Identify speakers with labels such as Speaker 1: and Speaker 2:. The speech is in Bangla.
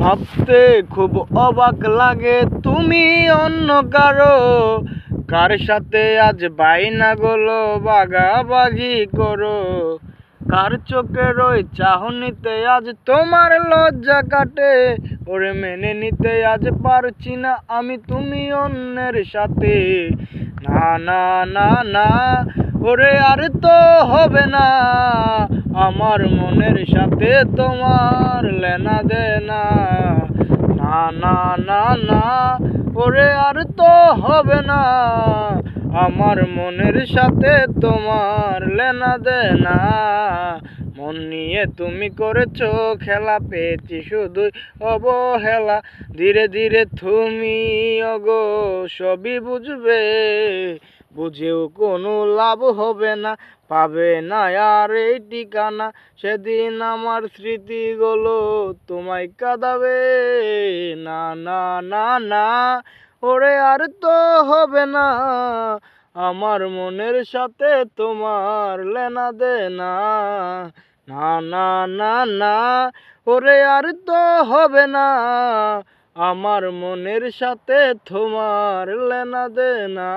Speaker 1: ভাবতে খুব অবাক লাগে তুমি অন্য কারো কার সাথে আজ বাইনা গুলো বাগাবাগি করো। কার চোখের ওই চাহনিতে আজ তোমার লজ্জা কাটে। ওরে মেনে নিতে আজ পারছি না আমি তুমি অন্যের সাথে। না না না না ওরে আর তো হবে না আমার মনের সাথে তোমার লেনা দেনা। না না না না ওরে আর তো হবে না আমার মনের সাথে তোমার লেনা দেনা। মন নিয়ে তুমি করেছো খেলা, পেয়েছি শুধুই অবহেলা। ধীরে ধীরে তুমি ওগো সবই বুঝবে, বুঝেও কোনো লাভ হবে না, পাবে না আর এই ঠিকানা। সেদিন আমার স্মৃতিগুলো তোমায় কাঁদাবে। না না না না ওরে আর তো হবে না আমার মনের সাথে তোমার লেনা দেনা। না না না না ওরে আর তো হবে না আমার মনের সাথে তোমার লেনা দেনা।